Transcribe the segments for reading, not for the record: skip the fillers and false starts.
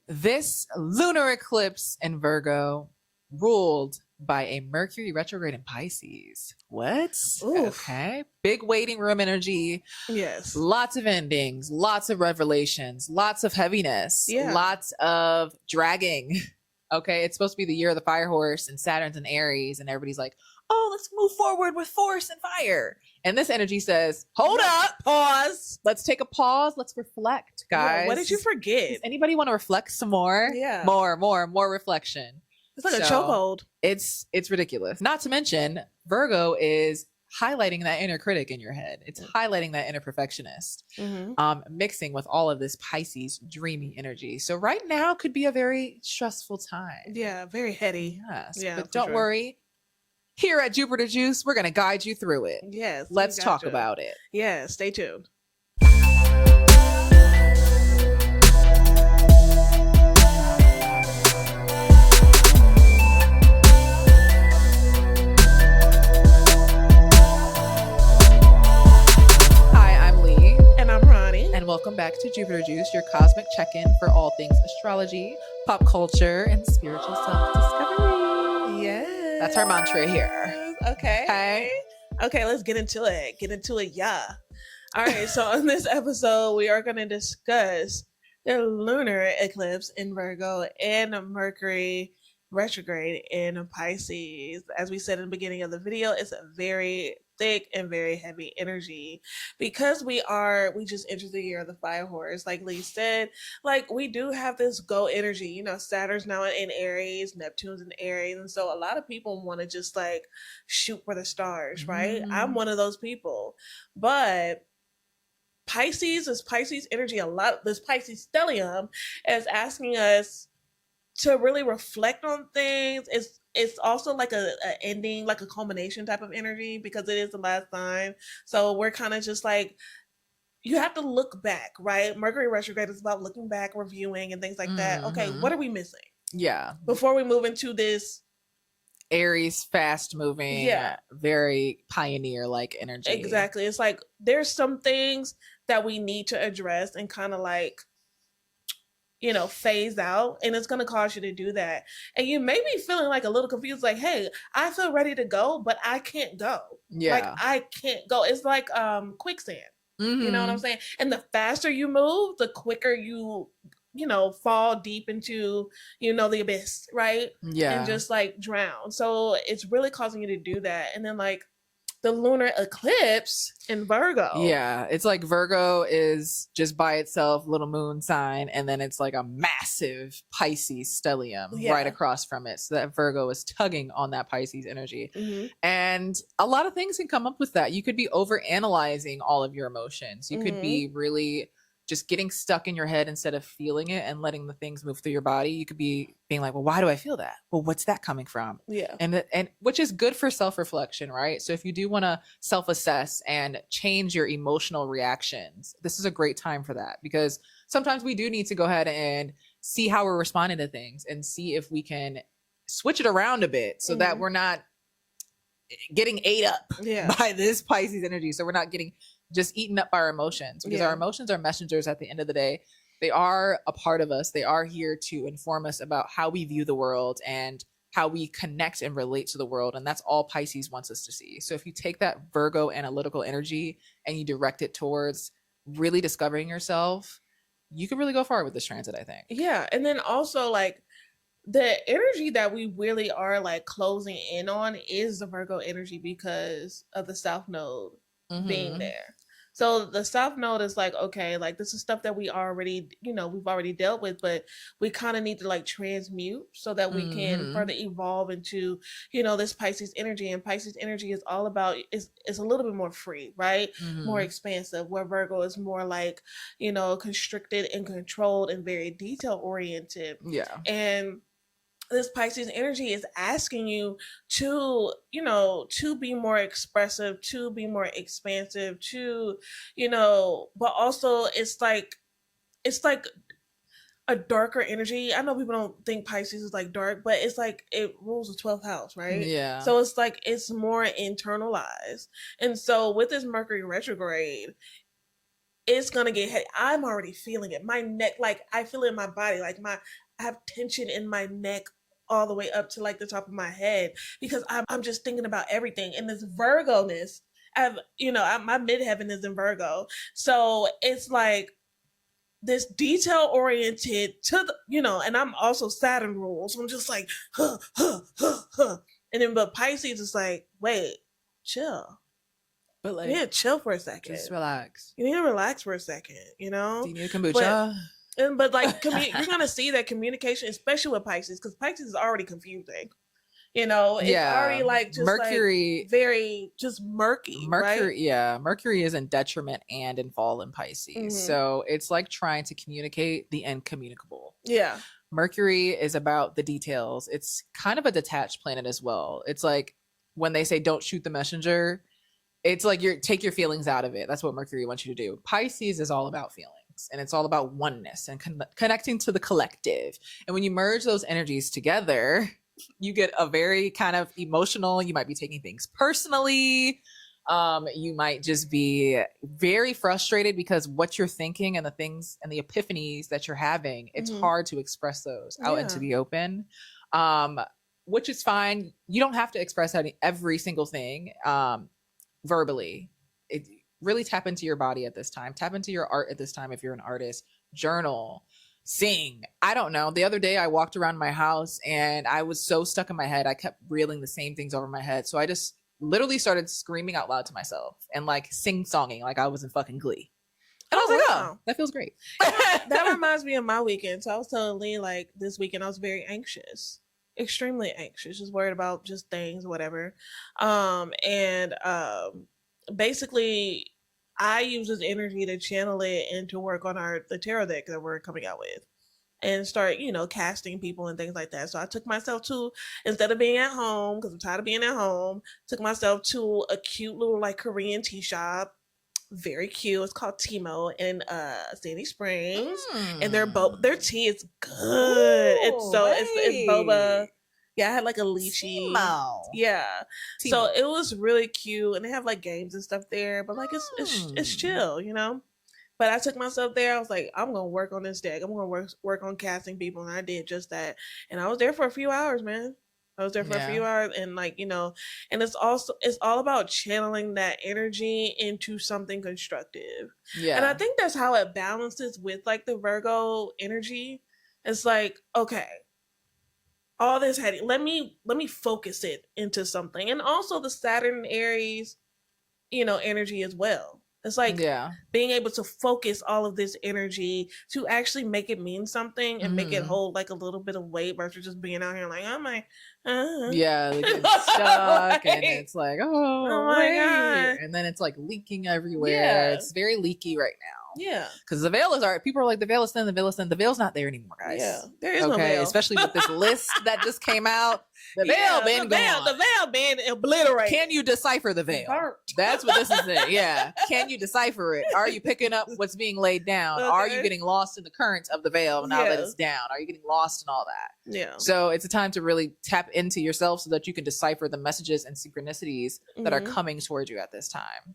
This lunar eclipse in Virgo ruled by a Mercury retrograde in Pisces. What? Oof. Okay. Big waiting room energy. Yes. Lots of endings, lots of revelations, lots of heaviness, Yeah. lots of dragging. Okay. It's supposed to be the year of the fire horse and Saturn's in Aries, and everybody's like, oh, let's move forward with force and fire. And this energy says, hold up, Pause. let's take a pause. Let's reflect, guys. Yeah, what did you forget? Does anybody want to reflect some more? Yeah. More reflection. It's like a chokehold. It's ridiculous. Not to mention, Virgo is highlighting that inner critic in your head. It's highlighting that inner perfectionist, mixing with all of this Pisces dreamy energy. So right now could be a very stressful time. Yeah, very heady. Yes, Yeah, but don't worry. Here at Jupiter Juice, we're going to guide you through it. Yes. Let's talk about it. Yeah, stay tuned. And welcome back to Jupiter Juice, your cosmic check-in for all things astrology, pop culture, and spiritual self-discovery. Yes. That's our mantra here. Okay, let's get into it. Yeah. All right, so on this episode, we are going to discuss the lunar eclipse in Virgo and Mercury retrograde in Pisces. As we said in the beginning of the video, it's a very thick and very heavy energy because we just entered the year of the fire horse. Like Lee said, like we do have this go energy. You know, Saturn's now in Aries, Neptune's in Aries, and so a lot of people want to just like shoot for the stars, right? I'm one of those people, but Pisces energy. This Pisces stellium is asking us to really reflect on things. It's also like a ending, like a culmination type of energy because it is the last sign. So we're kind of just like, you have to look back, right? Mercury retrograde is about looking back, reviewing, and things like that. Okay, what are we missing? Yeah. Before we move into this Aries, fast moving, very pioneer like energy. Exactly. It's like there's some things that we need to address and kind of like, you know, phase out, and it's going to cause you to do that. And you may be feeling like a little confused, like, hey, I feel ready to go, but I can't go. Yeah. Like, I can't go. It's like quicksand. You know what I'm saying? And the faster you move, the quicker you fall deep into, the abyss, right? Yeah. And just like drown. So it's really causing you to do that. And then like the lunar eclipse in Virgo. Yeah, it's like Virgo is just by itself, little moon sign, and then it's like a massive Pisces stellium right across from it. So that Virgo is tugging on that Pisces energy. And a lot of things can come up with that. You could be over analyzing all of your emotions. You could be really just getting stuck in your head instead of feeling it and letting the things move through your body. You could be being like, well, why do I feel that? Well, what's that coming from? Yeah. And which is good for self-reflection, right? So if you do want to self-assess and change your emotional reactions, this is a great time for that, because sometimes we do need to go ahead and see how we're responding to things and see if we can switch it around a bit so that we're not getting ate up by this Pisces energy. So we're not getting just eaten up by our emotions, because our emotions are messengers at the end of the day. They are a part of us. They are here to inform us about how we view the world and how we connect and relate to the world. And that's all Pisces wants us to see. So if you take that Virgo analytical energy and you direct it towards really discovering yourself, you can really go far with this transit, I think. Yeah. And then also like the energy that we really are like closing in on is the Virgo energy because of the South Node being there. So the South Node is like, okay, like this is stuff that we already, we've already dealt with, but we kind of need to like transmute so that we can further evolve into, this Pisces energy. And Pisces energy is all about, is a little bit more free, right? More expansive, where Virgo is more like, constricted and controlled and very detail oriented. Yeah. And this Pisces energy is asking you to, to be more expressive, to be more expansive, to, but also it's like a darker energy. I know people don't think Pisces is like dark, but it's like it rules the 12th house, right? Yeah. So it's like it's more internalized. And so with this Mercury retrograde, it's gonna get heavy. I'm already feeling it. My neck, like I feel it in my body, like I have tension in my neck all the way up to like the top of my head because I'm just thinking about everything. And this Virgo-ness, my midheaven is in Virgo. So it's like this detail oriented to the, and I'm also Saturn rule. So I'm just like, huh, huh, huh, huh. And then, but Pisces is like, wait, chill. But like, Yeah, chill for a second. just relax. You need to relax for a second, Do you need kombucha? But like, you're gonna see that communication, especially with Pisces, because Pisces is already confusing. It's already like just Mercury, like very just murky. Mercury, right? Yeah, Mercury is in detriment and in fall in Pisces, so it's like trying to communicate the incommunicable. Yeah, Mercury is about the details. It's kind of a detached planet as well. It's like when they say don't shoot the messenger, it's like take your feelings out of it. That's what Mercury wants you to do. Pisces is all about feelings, and it's all about oneness and connecting to the collective. And when you merge those energies together, you get a very kind of emotional, you might be taking things personally. You might just be very frustrated because what you're thinking and the things and the epiphanies that you're having, it's hard to express those out into the open. Which is fine. You don't have to express every single thing verbally. It really tap into your body at this time. Tap into your art at this time if you're an artist. Journal, sing. I don't know. The other day I walked around my house and I was so stuck in my head. I kept reeling the same things over my head. So I just literally started screaming out loud to myself and like sing-songing like I was in fucking Glee. And I was like, oh, that feels great. That reminds me of my weekend. So I was telling Lee, like, this weekend I was very anxious. Extremely anxious, just worried about just things, whatever. Basically I use this energy to channel it and to work on the tarot deck that we're coming out with and start, casting people and things like that. So I took myself to, instead of being at home, because I'm tired of being at home, took myself to a cute little like Korean tea shop. Very cute. It's called Timo in Sandy Springs. And their tea is good. Ooh, it's boba. Yeah, I had like a lychee. Timo. Yeah. Timo. So it was really cute, and they have like games and stuff there. But like it's chill, But I took myself there. I was like, I'm gonna work on this deck. I'm gonna work on casting people, and I did just that. And I was there for a few hours, man. I was there for a few hours, and like and it's all about channeling that energy into something constructive. Yeah. And I think that's how it balances with like the Virgo energy. It's like, okay, all this headache, let me focus it into something. And also the Saturn and Aries, energy as well. It's like being able to focus all of this energy to actually make it mean something and make it hold like a little bit of weight versus just being out here like, oh my, like it's stuck and it's like, oh my God. And then it's like leaking everywhere. Yeah. It's very leaky right now. Yeah. Because the veil is people are like, the veil is thin, the veil is thin. The veil's not there anymore, guys. Yeah. There is no veil. Especially with this list that just came out. The veil been gone. The veil been obliterated. Can you decipher the veil? That's what this is in. Yeah. Can you decipher it? Are you picking up what's being laid down? Okay. Are you getting lost in the currents of the veil now that it's down? Are you getting lost in all that? Yeah. So it's a time to really tap into yourself so that you can decipher the messages and synchronicities that are coming towards you at this time.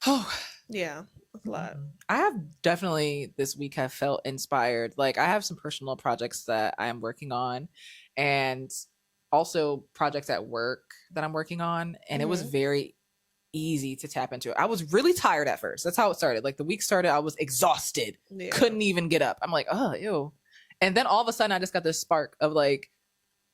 Oh, yeah. A lot. I have definitely this week have felt inspired. Like I have some personal projects that I am working on and also projects at work that I'm working on. And it was very easy to tap into. I was really tired at first. That's how it started. Like the week started, I was exhausted. Yeah. Couldn't even get up. I'm like, oh, ew. And then all of a sudden I just got this spark of like,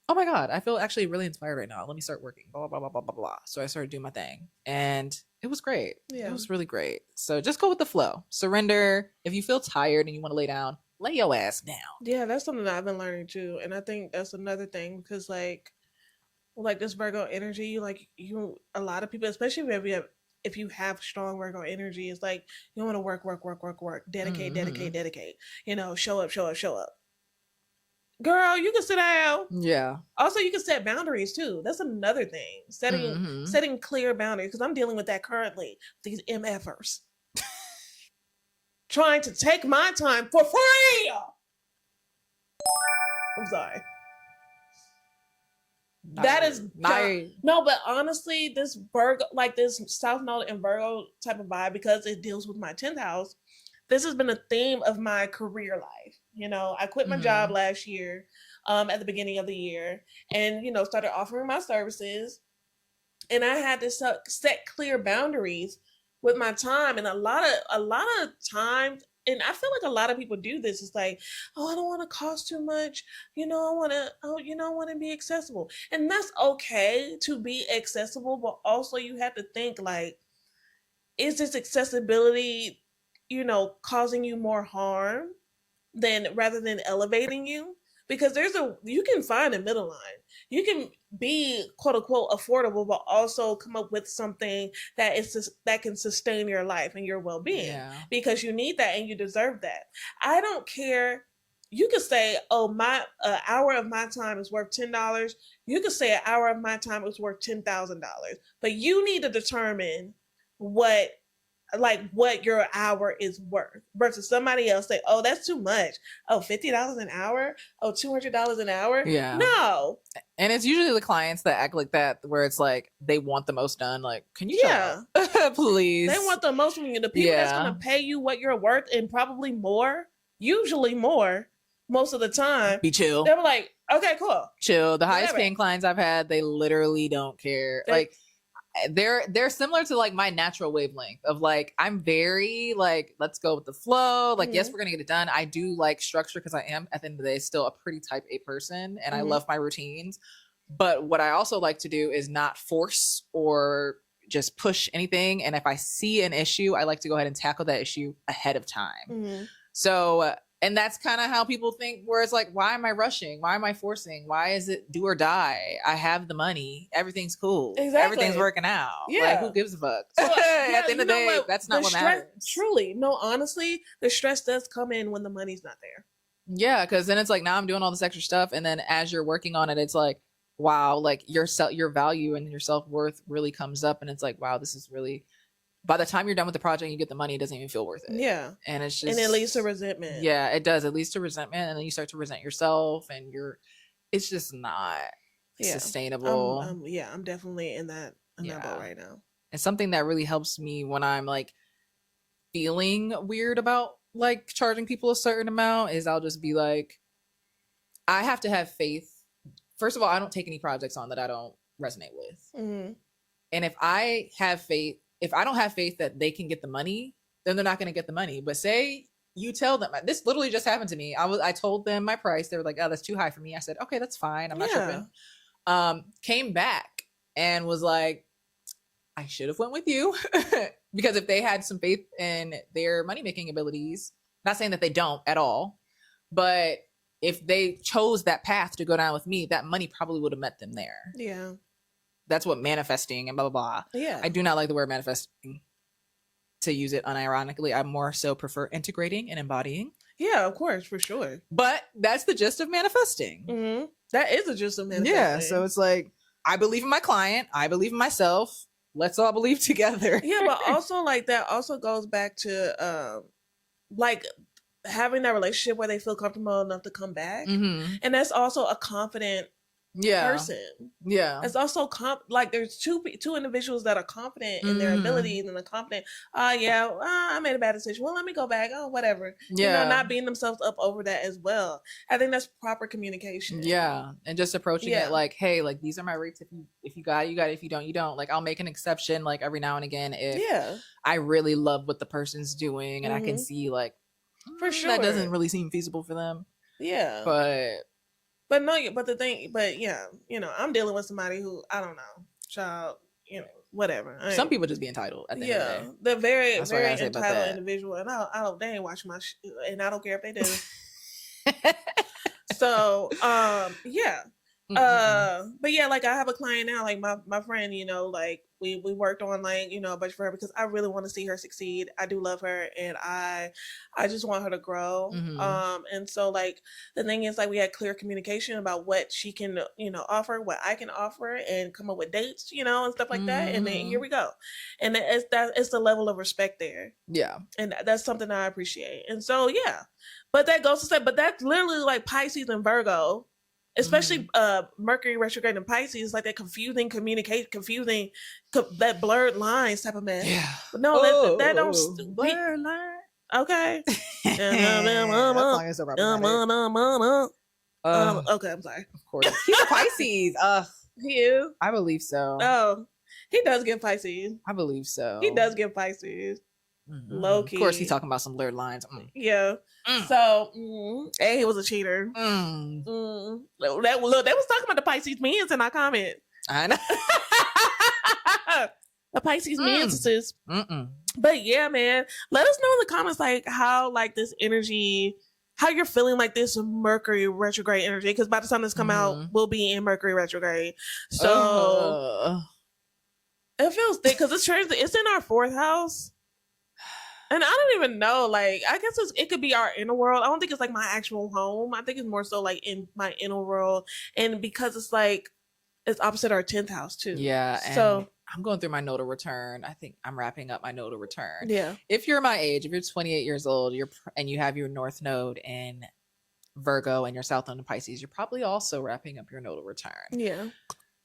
oh my God, I feel actually really inspired right now. Let me start working, blah, blah, blah, blah, blah, blah. So I started doing my thing and it was great. Yeah. It was really great. So just go with the flow. Surrender. If you feel tired and you want to lay down, lay your ass down. Yeah, that's something that I've been learning too. And I think that's another thing because like this Virgo energy, like a lot of people, especially if you have strong Virgo energy, it's like you want to work, dedicate, dedicate, show up. Girl, you can sit down. Yeah. Also, you can set boundaries too. That's another thing. Setting clear boundaries because I'm dealing with that currently. These MFers trying to take my time for free. I'm sorry. That is not no, but honestly, this Virgo, like this South Node and Virgo type of vibe, because it deals with my 10th house. This has been a theme of my career life. You know, I quit my job last year, at the beginning of the year, and you know, started offering my services, and I had to set clear boundaries with my time, and a lot of times. And I feel like a lot of people do this. It's like, oh, I don't want to cost too much. You know, I want to be accessible. And that's okay to be accessible, but also you have to think like, is this accessibility, you know, causing you more harm than rather than elevating you? Because you can find a middle line. You can be quote unquote affordable, but also come up with something that can sustain your life and your well-being, because you need that and you deserve that. I don't care. You could say, oh, my hour of my time is worth $10. You could say an hour of my time is worth $10,000, but you need to determine what your hour is worth versus somebody else say, oh, that's too much. Oh, $50 an hour. Oh, $200 an hour. Yeah. No. And it's usually the clients that act like that, where it's like they want the most done. Like, can you shut up? Please? They want the most from you. The people that's going to pay you what you're worth, and probably more, usually more, most of the time. Be chill. They were like, okay, cool. Chill. The highest paying clients I've had, they literally don't care. Like, they're similar to like my natural wavelength of like, I'm very like, let's go with the flow. Like, yes, we're gonna get it done. I do like structure because I am at the end of the day still a pretty type A person, and I love my routines. But what I also like to do is not force or just push anything. And if I see an issue, I like to go ahead and tackle that issue ahead of time. So and that's kind of how people think, where it's like, why am I rushing? Why am I forcing? Why is it do or die? I have the money. Everything's cool. Exactly. Everything's working out. Yeah. Like, who gives a fuck? So, at the end of the day, that's not what matters. Truly. No, honestly, the stress does come in when the money's not there. Yeah, because then it's like, now I'm doing all this extra stuff. And then as you're working on it, it's like, wow, like your value and your self-worth really comes up. And it's like, wow, this is really... By the time you're done with the project and you get the money, it doesn't even feel worth it. Yeah. And it's just... And it leads to resentment. Yeah, it does. It leads to resentment. And then you start to resent yourself, and it's just not sustainable. I'm definitely in that boat right now. And something that really helps me when I'm like feeling weird about like charging people a certain amount is I'll just be like, I have to have faith. First of all, I don't take any projects on that I don't resonate with. And if I don't have faith that they can get the money, then they're not going to get the money. But say you tell them, this literally just happened to me. I told them my price. They were like, oh, that's too high for me. I said, okay, that's fine. I'm not tripping. Came back and was like, I should have went with you. Because if they had some faith in their money-making abilities, not saying that they don't at all, but if they chose that path to go down with me, that money probably would have met them there. Yeah. That's what manifesting and blah, blah, blah. Yeah. I do not like the word manifesting, to use it unironically. I more so prefer integrating and embodying. Yeah, of course, for sure. But that's the gist of manifesting. That is the gist of manifesting. Yeah, so it's like, I believe in my client. I believe in myself. Let's all believe together. Yeah, but also like that also goes back to like having that relationship where they feel comfortable enough to come back. And that's also a confident person. Yeah. It's also like there's two individuals that are confident in their abilities and are confident, I made a bad decision. Well, let me go back. Oh, whatever. Yeah. You know, not beating themselves up over that as well. I think that's proper communication. Yeah. And just approaching it like, hey, like these are my rates. If you got it, you got it. If you don't, you don't. Like I'll make an exception like every now and again if I really love what the person's doing and I can see like for sure that doesn't really seem feasible for them. Yeah. But yeah, you know, I'm dealing with somebody who, I don't know, child, you know, whatever. Some people just be entitled at the end of the day. They're very, very entitled individual, and I don't, they ain't watching my and I don't care if they do. So, yeah. But yeah, like I have a client now, like my friend, you know, like we worked on like, you know, a bunch for her because I really want to see her succeed. I do love her and I just want her to grow. And so like the thing is like we had clear communication about what she can, you know, offer, what I can offer, and come up with dates, you know, and stuff like that. And then here we go. And it's the level of respect there. Yeah. And that's something that I appreciate. And so yeah. But that goes to say, but that's literally like Pisces and Virgo especially Mercury retrograde in Pisces, like that confusing communication, that blurred lines type of mess. Yeah. But no, that don't blur line. Okay. That song is so problematic. Okay, I'm sorry. Of course, he's a Pisces. He is. I believe so. Oh, he does get Pisces. I believe so. He does get Pisces. Low key. Of course, he's talking about some blurred lines. Yeah. So, and he was a cheater. Look, they was talking about the Pisces men's in our comment. I know. The Pisces men's. But yeah, man, let us know in the comments like how like this energy, how you're feeling like this Mercury retrograde energy. Because by the time this come out, we'll be in Mercury retrograde. So it feels thick because it's in our 4th house. And I don't even know, like, I guess it could be our inner world. I don't think it's like my actual home. I think it's more so like in my inner world. And because it's like, it's opposite our 10th house too. Yeah. So I'm going through my nodal return. I think I'm wrapping up my nodal return. Yeah. If you're my age, if you're 28 years old, and you have your North Node in Virgo and your South Node in Pisces, you're probably also wrapping up your nodal return. Yeah.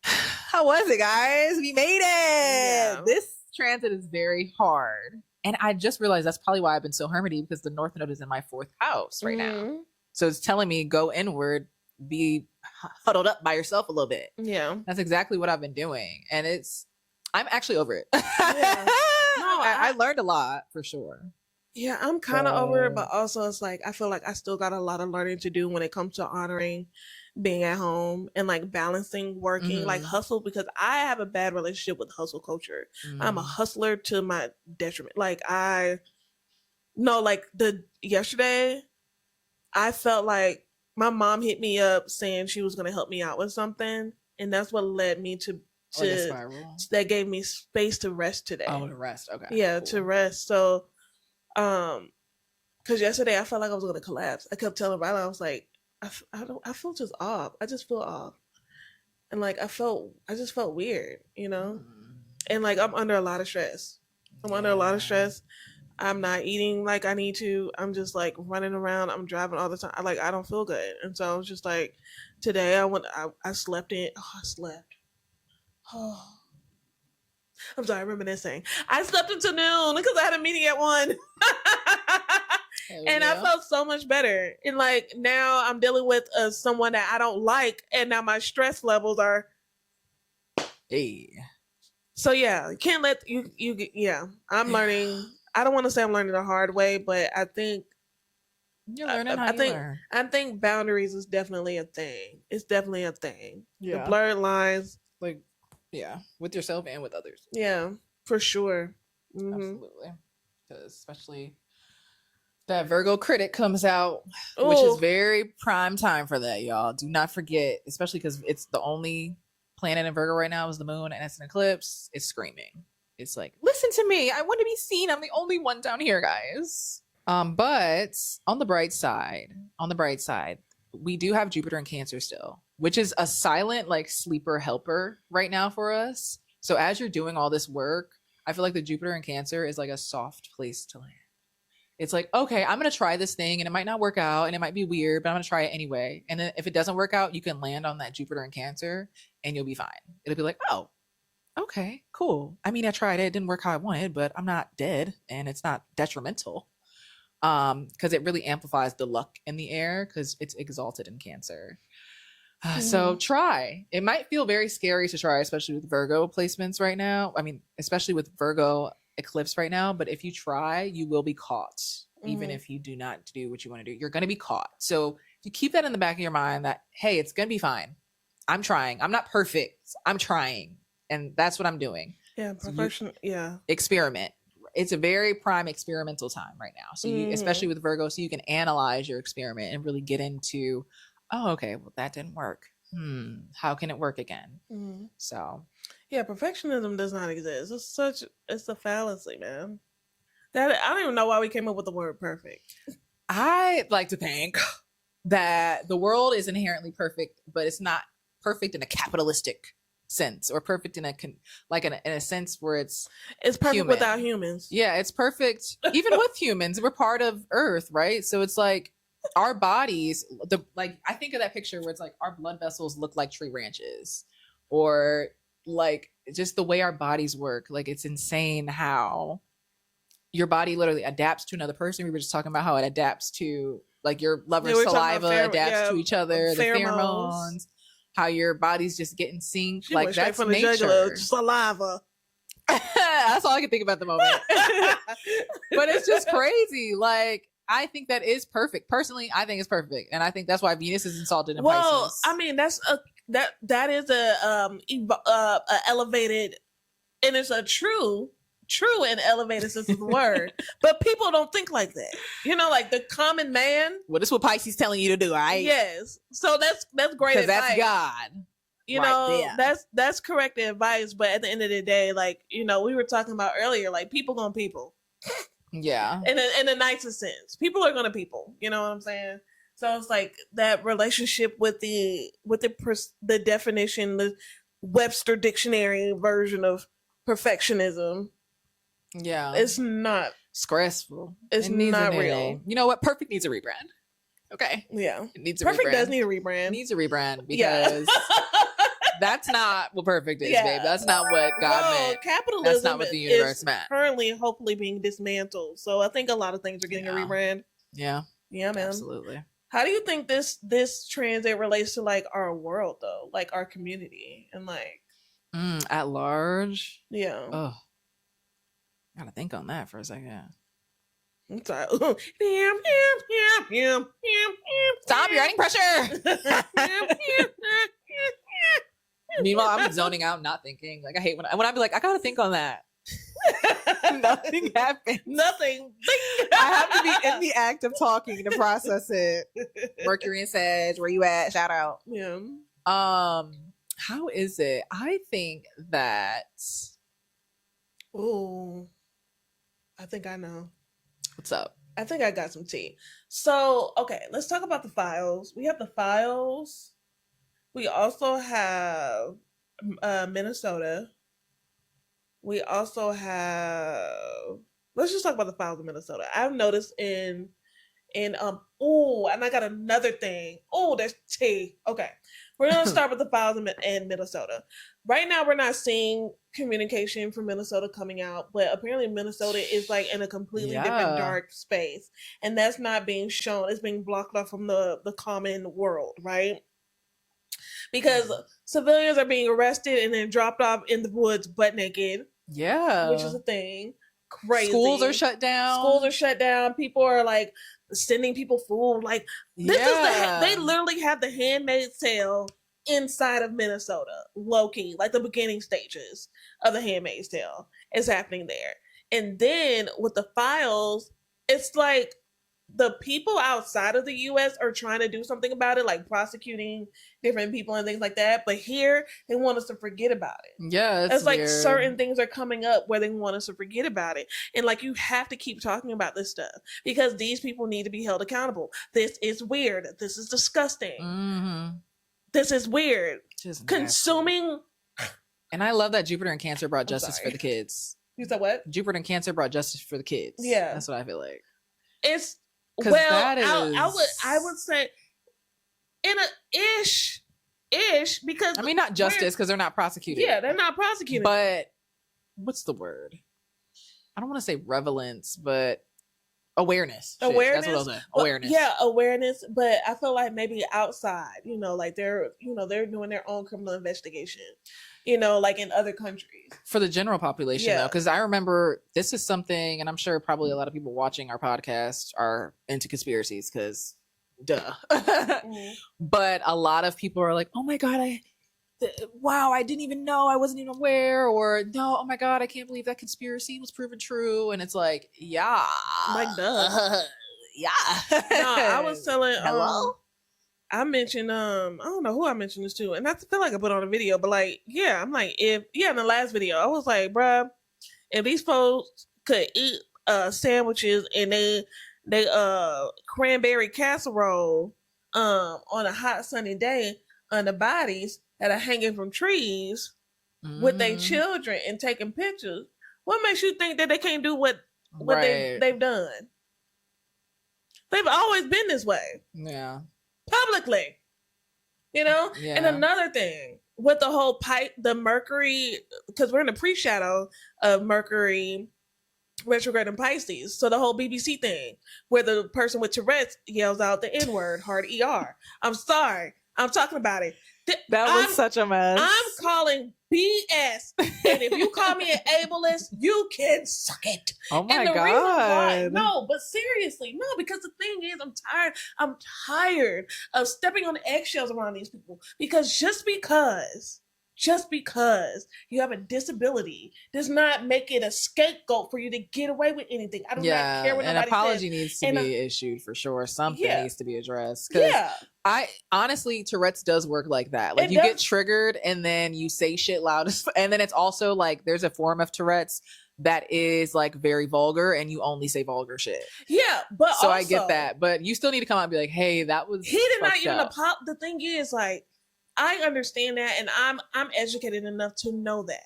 How was it, guys? We made it. Yeah. This transit is very hard. And I just realized that's probably why I've been so hermity, because the North Node is in my 4th house right now. So it's telling me go inward, be huddled up by yourself a little bit. Yeah. That's exactly what I've been doing. And I'm actually over it. Yeah. No, I learned a lot for sure. Yeah, I'm kind of over it, but also it's like I feel like I still got a lot of learning to do when it comes to honoring being at home and like balancing working, like hustle, because I have a bad relationship with hustle culture. I'm a hustler to my detriment. Like yesterday, I felt like my mom hit me up saying she was going to help me out with something. And that's what led me to that gave me space to rest today. Oh, to rest. Okay. Yeah, cool. To rest. So, because yesterday I felt like I was going to collapse. I kept telling Riley, I was like, I feel just off. I just feel off. And like, I just felt weird, you know? And like, I'm under a lot of stress. I'm not eating like I need to. I'm just like running around. I'm driving all the time. I don't feel good. And so I was just like, today I slept in. Oh, I slept. Oh, I'm sorry, reminiscing. I slept until noon because I had a meeting at 1. And I felt so much better. And like now I'm dealing with someone that I don't like, and now my stress levels are. Hey. So yeah, can't let you. Yeah, I'm learning. I don't want to say I'm learning the hard way, but I think you're learning how you learn. I think boundaries is definitely a thing. It's definitely a thing. Yeah. The blurred lines, like, yeah, with yourself and with others. Yeah, for sure. Absolutely. Because especially that Virgo critic comes out, which is very prime time for that, y'all. Do not forget, especially because it's the only planet in Virgo right now is the moon, and it's an eclipse. It's screaming. It's like, listen to me. I want to be seen. I'm the only one down here, guys. But on the bright side, we do have Jupiter in Cancer still, which is a silent like sleeper helper right now for us. So as you're doing all this work, I feel like the Jupiter in Cancer is like a soft place to land. It's like, okay, I'm going to try this thing and it might not work out and it might be weird, but I'm going to try it anyway. And then if it doesn't work out, you can land on that Jupiter in Cancer and you'll be fine. It'll be like, oh, okay, cool. I mean, I tried it. It didn't work how I wanted, but I'm not dead and it's not detrimental. Because it really amplifies the luck in the air because it's exalted in Cancer. So try. It might feel very scary to try, especially with Virgo placements right now. I mean, especially with Virgo eclipse right now. But if you try, you will be caught. Even if you do not do what you want to do, you're going to be caught. So if you keep that in the back of your mind that, hey, it's going to be fine. I'm trying. I'm not perfect. I'm trying. And that's what I'm doing. Yeah. Professional. Yeah. Experiment. It's a very prime experimental time right now. So you, especially with Virgo, so you can analyze your experiment and really get into, oh, okay, well, that didn't work. How can it work again? So yeah, perfectionism does not exist. It's a fallacy, man. That I don't even know why we came up with the word perfect. I like to think that the world is inherently perfect, but it's not perfect in a capitalistic sense or perfect in a sense where it's perfect human. Without humans. Yeah, it's perfect even with humans. We're part of Earth, right? So it's like our bodies, I think of that picture where it's like our blood vessels look like tree branches, or like just the way our bodies work. Like it's insane how your body literally adapts to another person. We were just talking about how it adapts to like your lover's saliva adapts to each other, the pheromones, how your body's just getting synced. She like went straight that's from the nature. jugular, saliva. That's all I can think about at the moment. But it's just crazy. Like I think that is perfect. Personally, I think it's perfect, and I think that's why Venus is insulted in Pisces. I mean, that is a elevated, and it's a true and elevated sense of the word. But people don't think like that. You know, like the common man. Well, this is what Pisces telling you to do, right? Yes. So that's great advice. That's God. You know, that's correct advice. But at the end of the day, like, you know, we were talking about earlier, like people gonna people. Yeah. In the nicest sense. People are gonna people. You know what I'm saying? So it's like that relationship with the definition, the Webster dictionary version of perfectionism. Yeah. It's not stressful. It's not real. You know what? Perfect needs a rebrand. Okay. Yeah. It needs a Perfect rebrand. does need a rebrand. It needs a rebrand because that's not what perfect is, babe. That's not what God meant. Capitalism that's not what the universe meant. Currently, hopefully being dismantled. So I think a lot of things are getting a rebrand. Yeah. Yeah, man. Absolutely. How do you think this transit relates to like our world though? Like our community and like at large? Yeah. Oh. Gotta think on that for a second. I'm sorry. Stop, you're adding pressure. Meanwhile, I'm zoning out, not thinking. Like I hate when I be like, I gotta think on that. Nothing happens. Nothing. I have to be in the act of talking to process it. Mercury and Sag, where you at? Shout out. Yeah. How is it? I think that. Ooh. I think I know. What's up? I think I got some tea. So, okay, let's talk about the files. We have the files. We also have Minnesota. We also have. Let's just talk about the files of Minnesota. I've noticed and I got another thing. Oh, there's tea. Okay. We're gonna start with the files in Minnesota. Right now we're not seeing communication from Minnesota coming out, but apparently Minnesota is like in a completely different dark space. And that's not being shown. It's being blocked off from the common world, right? Because civilians are being arrested and then dropped off in the woods butt naked. Yeah. Which is a thing. Crazy. Schools are shut down. People are like sending people food. Like this is they literally have the Handmaid's Tale inside of Minnesota, low key, like the beginning stages of the Handmaid's Tale is happening there. And then with the files, it's like the people outside of the US are trying to do something about it, like prosecuting different people and things like that. But here they want us to forget about it. Yeah, it's like certain things are coming up where they want us to forget about it. And like you have to keep talking about this stuff because these people need to be held accountable. This is weird. This is disgusting. Mm-hmm. This is weird. Just consuming. And I love that Jupiter and Cancer brought justice for the kids. You said what? Jupiter and Cancer brought justice for the kids. Yeah, that's what I feel like. It's I would say in a ish because I mean not justice because they're not prosecuted. Yeah, they're not prosecuted. But what's the word? I don't want to say relevance, but awareness. Awareness. That's what I was saying. Awareness. Yeah, awareness. But I feel like maybe outside, like they're doing their own criminal investigation. Like in other countries. For the general population, though, because I remember this is something, and I'm sure probably a lot of people watching our podcast are into conspiracies because, duh. Mm-hmm. But a lot of people are like, oh my God, wow, I didn't even know, I wasn't even aware, or no, oh my God, I can't believe that conspiracy was proven true. And it's like, yeah. Like, duh. Yeah. No, I was telling, hello? I mentioned, I don't know who I mentioned this to, and I feel like I put on a video, but like, yeah, I'm like, in the last video, I was like, bruh, if these folks could eat sandwiches and they cranberry casserole on a hot sunny day on the bodies that are hanging from trees with their children and taking pictures, what makes you think that they can't do what they've done? They've always been this way. Yeah. Publicly. You know? Yeah. And another thing with the whole the Mercury, because we're in the pre-shadow of Mercury retrograde in Pisces. So the whole BBC thing where the person with Tourette's yells out the N-word, hard ER. I'm sorry. I'm talking about it. That was such a mess. I'm calling BS. And if you call me an ableist, you can suck it. Oh my and the God. reason why, no, but seriously, no, because the thing is, I'm tired of stepping on the eggshells around these people. Because just because you have a disability does not make it a scapegoat for you to get away with anything. I do not care what an nobody apology says. needs to be issued for sure. Something needs to be addressed. Yeah. I honestly, Tourette's does work like that. Like you get triggered and then you say shit loud. And then it's also like there's a form of Tourette's that is like very vulgar and you only say vulgar shit. Yeah, but so also, I get that. But you still need to come out and be like, hey, that was he did not even up. The thing is, like, I understand that, and I'm educated enough to know that.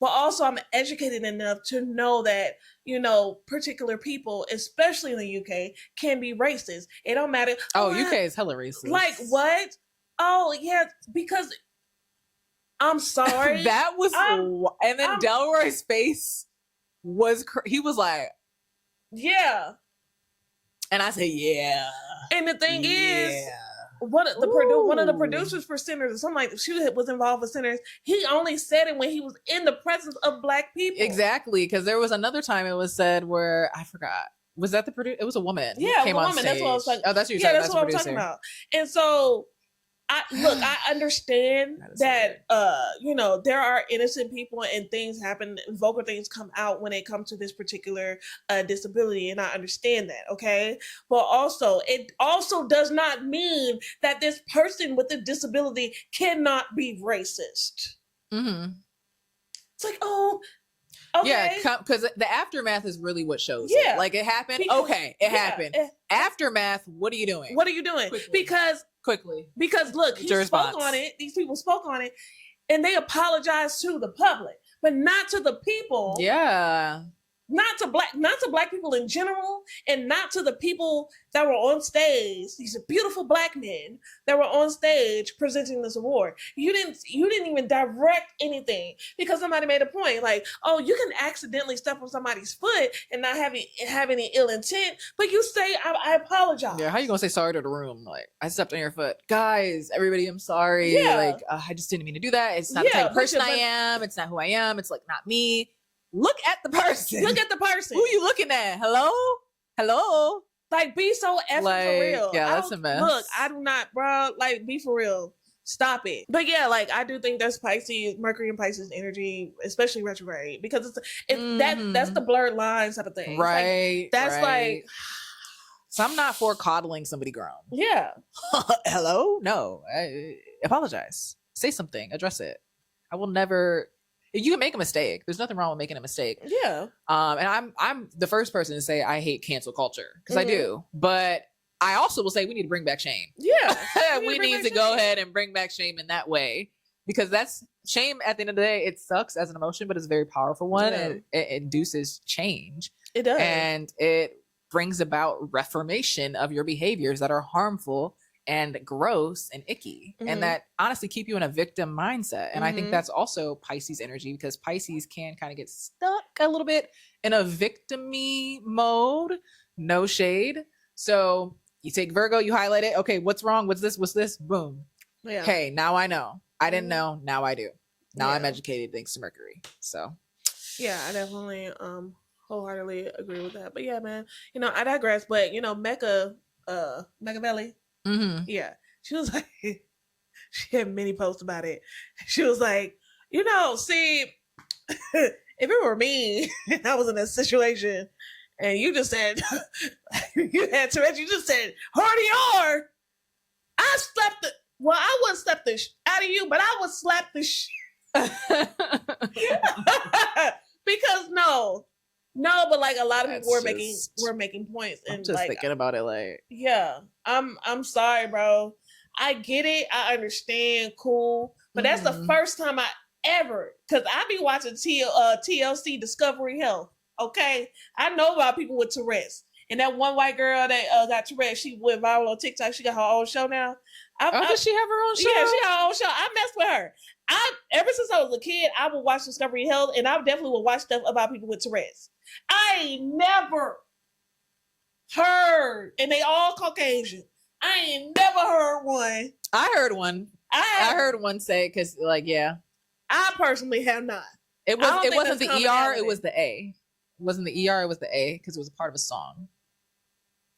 But also I'm educated enough to know that, you know, particular people, especially in the UK, can be racist. It don't matter. Oh, UK is hella racist. Like what? Oh, yeah, because I'm sorry. That was and then Delroy's face was he was like, yeah. And I said, yeah. And the thing is, one of the producers for Sinners, or something like, she was involved with Sinners. He only said it when he was in the presence of Black people. Exactly, because there was another time it was said where I forgot. Was that the producer? It was a woman. Yeah, a woman. That's what I was like. Oh, that's what you're that's what I'm talking about. And so, I understand that you know, there are innocent people and things happen, vocal things come out when it comes to this particular disability, and I understand that, okay? But also, it also does not mean that this person with a disability cannot be racist. Mm-hmm. It's like, oh, okay. Yeah, because the aftermath is really what shows it. Like, it happened, it happened. Aftermath, what are you doing? What are you doing? Quickly. Because look, he spoke on it. These people spoke on it, and they apologized to the public, but not to the people. Yeah. Not to black people in general, and not to the people that were on stage. These are beautiful Black men that were on stage presenting this award. You didn't even direct anything, because somebody made a point like, oh, you can accidentally step on somebody's foot and not have any ill intent, but you say I apologize. Yeah, how you gonna say sorry to the room? Like, I stepped on your foot, guys. Everybody, I'm sorry. Yeah. Like, I just didn't mean to do that. It's not the type of person I am. It's not who I am. It's like not me. Look at the person. Look at the person. Who you looking at? Hello? Like, be so effing for real. Yeah, that's a mess. Look, I do not, bro. Like, be for real. Stop it. But yeah, like, I do think there's Mercury and Pisces energy, especially retrograde, because that's the blurred lines type of thing. Right. Like, that's like. So I'm not for coddling somebody grown. Yeah. Hello? No. I apologize. Say something. Address it. I will never. You can make a mistake. There's nothing wrong with making a mistake. Yeah. And I'm the first person to say I hate cancel culture, because I do. But I also will say we need to bring back shame. Yeah. we need to go ahead and bring back shame in that way, because that's shame. At the end of the day, it sucks as an emotion, but it's a very powerful one. Yeah. And it induces change. It does. And it brings about reformation of your behaviors that are harmful and gross and icky, and that honestly keep you in a victim mindset. And I think that's also Pisces energy, because Pisces can kind of get stuck a little bit in a victim-y mode. No shade. So you take Virgo, you highlight it. Okay, what's wrong? What's this? Boom. Yeah. Hey, now I know. I didn't know. Now I do. Now I'm educated thanks to Mercury. So yeah, I definitely wholeheartedly agree with that. But yeah, man, you know, I digress. But you know, Machiavelli. Yeah, she was like, she had many posts about it. She was like, you know, see, if it were me and I was in a situation and you just said, you had Tourette's, you just said, hardy R, I wouldn't slap the out of you, but I would slap the because no, but like a lot of people were making points, and I'm just like, thinking about it. Like, yeah, I'm sorry, bro. I get it. I understand. Cool, but that's the first time I ever, because I be watching TLC Discovery Health. Okay, I know about people with Tourette's, And that one white girl that got Tourette's, she went viral on TikTok. She got her own show now. Does she have her own show? Yeah, she got her own show. I messed with her. Ever since I was a kid, I would watch Discovery Health, and I definitely would watch stuff about people with Tourette's. I ain't never heard, and they all Caucasian. I ain't never heard one. I heard one. I heard one say, because I personally have not. It wasn't the ER, it was the A. It wasn't the ER, it was the A, because it was a part of a song.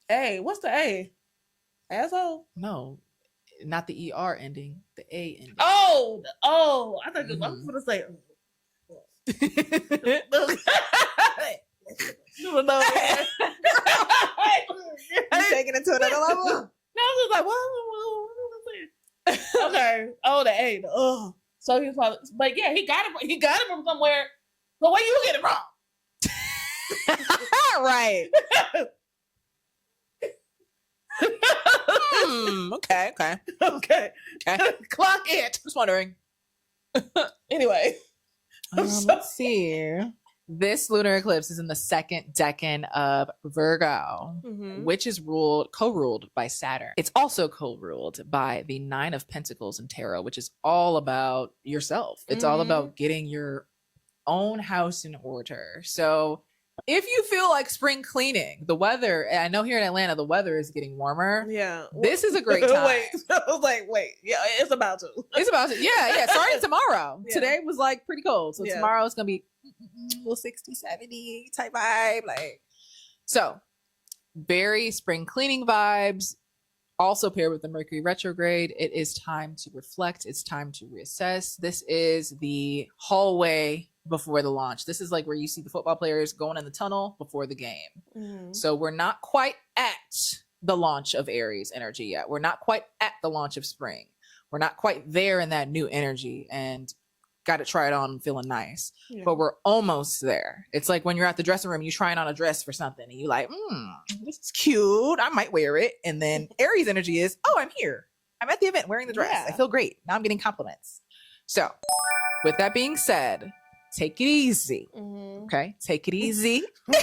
A, what's the A? Asshole? No, not the ER ending, the A ending. Oh, I thought I was gonna say. No. You taking it to another level? No, I was like, what? Okay. Oh, the A. So he was probably, but yeah, he got it from somewhere. But where you get it from? Right. Okay. Clock it. Just wondering. Anyway. Let's see. This lunar eclipse is in the second decan of Virgo, which is co-ruled by Saturn. It's also co-ruled by the Nine of Pentacles in Tarot, which is all about yourself. It's all about getting your own house in order. So if you feel like spring cleaning, the weather, I know here in Atlanta, the weather is getting warmer. Yeah. This is a great time. I was like, wait. Yeah, it's about to. It's about to. Yeah. Starting tomorrow. Yeah. Today was like pretty cold. So tomorrow it's going to be little 60, 70 type vibe. So very spring cleaning vibes. Also paired with the Mercury retrograde, it is time to reflect. It's time to reassess. This is the hallway before the launch. This is like where you see the football players going in the tunnel before the game. So we're not quite at the launch of Aries energy yet. We're not quite at the launch of spring. We're not quite there in that new energy and got to try it on feeling nice. But we're almost there. It's like when you're at the dressing room, you trying on a dress for something and you like, this is cute. I might wear it. And then Aries energy is, I'm here. I'm at the event wearing the dress. I feel great. Now I'm getting compliments. So with that being said, take it easy. Okay? Take it easy. And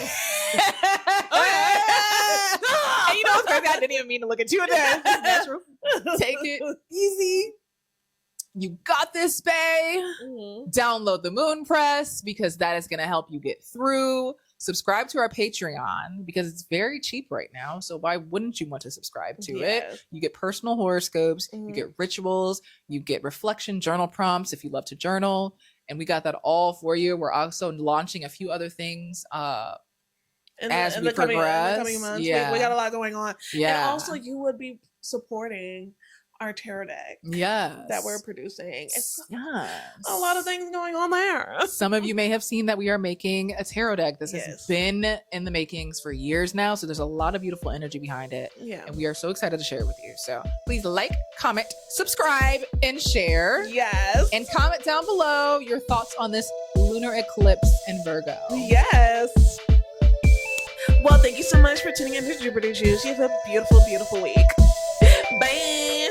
you know what's crazy? I didn't even mean to look at you. It's natural. Take it easy. You got this, bae. Download the Moon Press because that is going to help you get through. Subscribe to our Patreon because it's very cheap right now. So why wouldn't you want to subscribe to it? You get personal horoscopes, you get rituals, you get reflection journal prompts if you love to journal. And we got that all for you. We're also launching a few other things as we progress. In the coming months. We got a lot going on. Yeah. And also you would be supporting our tarot deck that we're producing. It's a lot of things going on there. Some of you may have seen that we are making a tarot deck. This has been in the makings for years now, so there's a lot of beautiful energy behind it. And we are so excited to share it with you. So please like, comment, subscribe, and share. And comment down below your thoughts on this lunar eclipse in Virgo. Well, thank you so much for tuning in to Jupiter Juice. You have a beautiful, beautiful week. Bye.